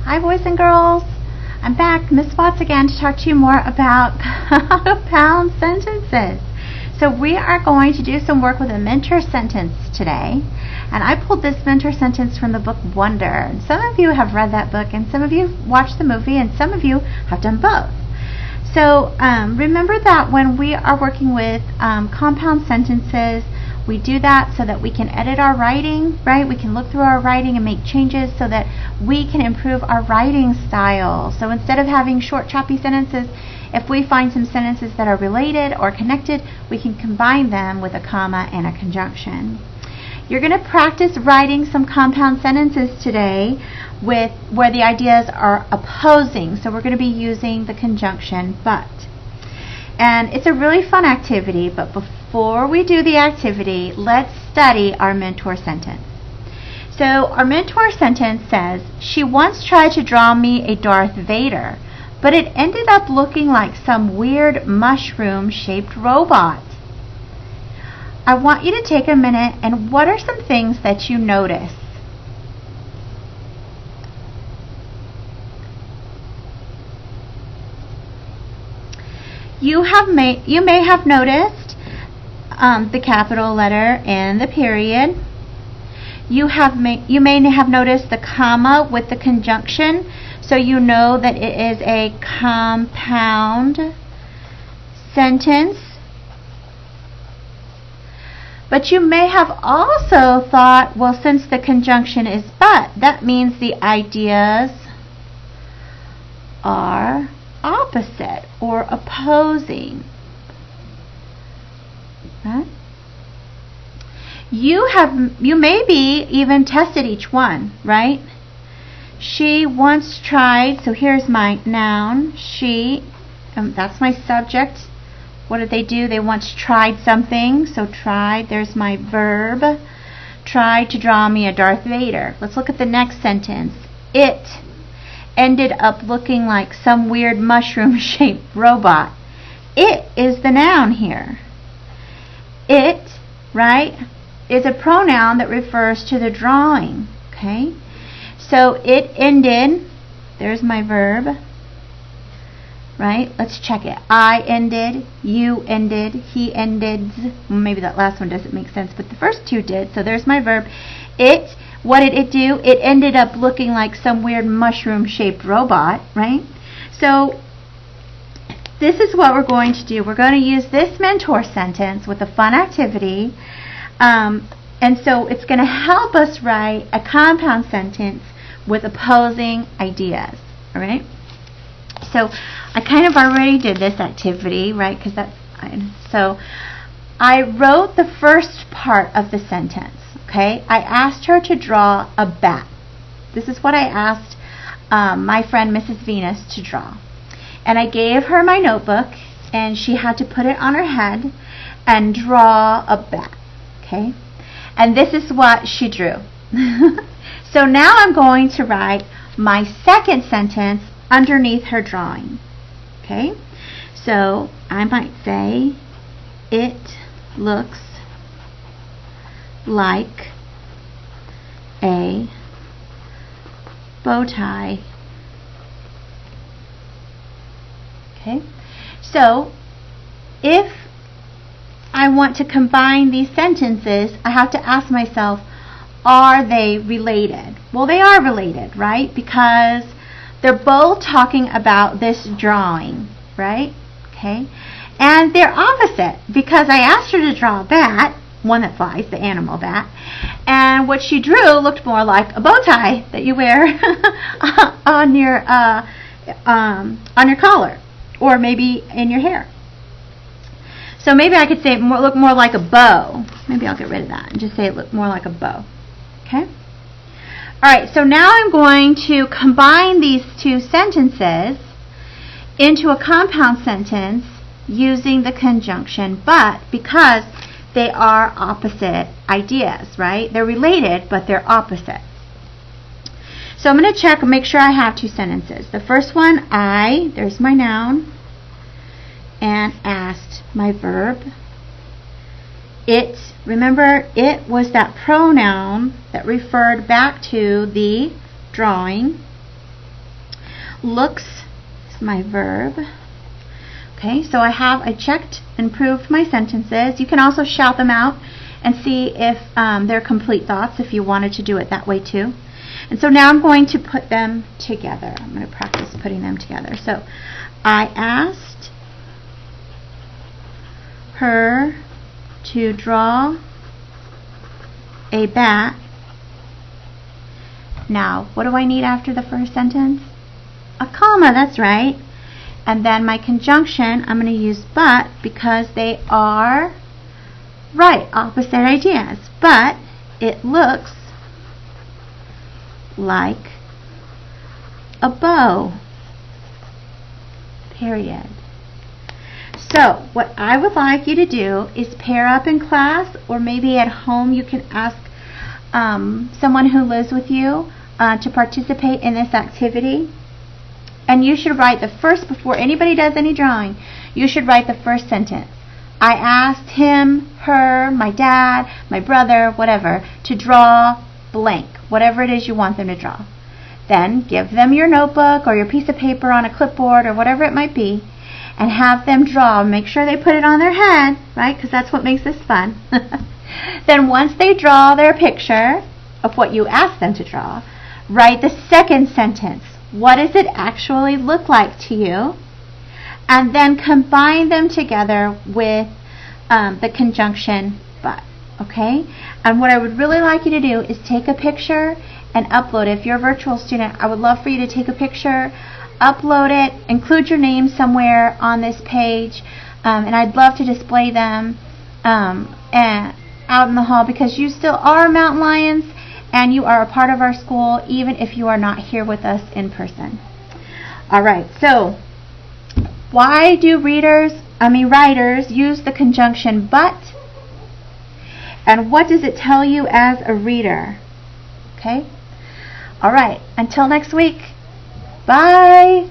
Hi boys and girls, I'm back, Miss Watts again, to talk to you more about compound sentences. So we are going to do some work with a mentor sentence today, and I pulled this mentor sentence from the book Wonder. And some of you have read that book, and some of you watched the movie, and some of you have done both. So remember that when we are working with compound sentences, we do that so that we can edit our writing, right? We can look through our writing and make changes so that we can improve our writing style. So instead of having short, choppy sentences, if we find some sentences that are related or connected, we can combine them with a comma and a conjunction. You're going to practice writing some compound sentences today with where the ideas are opposing. So we're going to be using the conjunction but. And it's a really fun activity, but before we do the activity, let's study our mentor sentence. So our mentor sentence says, she once tried to draw me a Darth Vader, but it ended up looking like some weird mushroom-shaped robot. I want you to take a minute and what are some things that you notice? You may have noticed the capital letter and the period. You may have noticed the comma with the conjunction, so you know that it is a compound sentence. But you may have also thought, well, since the conjunction is but, that means the ideas are opposite or opposing. Right? You maybe even tested each one, right? She once tried, so here's my noun, she, that's my subject. What did they do? They once tried something, so tried, there's my verb. Tried to draw me a Darth Vader. Let's look at the next sentence. It ended up looking like some weird mushroom-shaped robot. It is the noun here. It, right, is a pronoun that refers to the drawing, okay? So it ended, there's my verb, right? Let's check it. I ended, you ended, he ended. Well, maybe that last one doesn't make sense, but the first two did. So there's my verb. It, what did it do? It ended up looking like some weird mushroom-shaped robot, right? So this is what we're going to do. We're going to use this mentor sentence with a fun activity. And so it's going to help us write a compound sentence with opposing ideas, all right? So I kind of already did this activity, right? Because that's fine. So I wrote the first part of the sentence, okay? I asked her to draw a bat. This is what I asked my friend Mrs. Venus to draw. And I gave her my notebook, and she had to put it on her head and draw a bat, okay? And this is what she drew. So now I'm going to write my second sentence underneath her drawing, okay? So I might say, it looks like a bow tie. Okay, so if I want to combine these sentences, I have to ask myself, are they related? Well, they are related, right? Because they're both talking about this drawing, right? Okay, and they're opposite because I asked her to draw a bat, one that flies, the animal bat, and what she drew looked more like a bow tie that you wear on your collar. Or maybe in your hair. So maybe I could say it look more like a bow. Maybe I'll get rid of that and just say it looked more like a bow. Okay? Alright, so now I'm going to combine these two sentences into a compound sentence using the conjunction but, because they are opposite ideas, right? They're related, but they're opposite. So I'm going to check and make sure I have two sentences. The first one, I, there's my noun, and asked, my verb. It, remember, it was that pronoun that referred back to the drawing. Looks is my verb. Okay, so I checked and proved my sentences. You can also shout them out and see if they're complete thoughts if you wanted to do it that way too. And so now I'm going to put them together. I'm going to practice putting them together. So I asked her to draw a bat. Now, what do I need after the first sentence? A comma, that's right. And then my conjunction, I'm going to use but because they are right, opposite ideas. But it looks like a bow. Period. So, what I would like you to do is pair up in class, or maybe at home you can ask someone who lives with you to participate in this activity. And you should write the first, before anybody does any drawing, you should write the first sentence. I asked him, her, my dad, my brother, whatever, to draw blank, whatever it is you want them to draw. Then give them your notebook or your piece of paper on a clipboard or whatever it might be, and have them draw. Make sure they put it on their head, right, because that's what makes this fun. Then once they draw their picture of what you asked them to draw, write the second sentence. What does it actually look like to you? And then combine them together with the conjunction but. Okay? And what I would really like you to do is take a picture and upload it. If you're a virtual student, I would love for you to take a picture, upload it, include your name somewhere on this page, and I'd love to display them out in the hall, because you still are Mountain Lions and you are a part of our school even if you are not here with us in person. Alright, so why do writers use the conjunction but? And what does it tell you as a reader? Okay? Alright, until next week. Bye!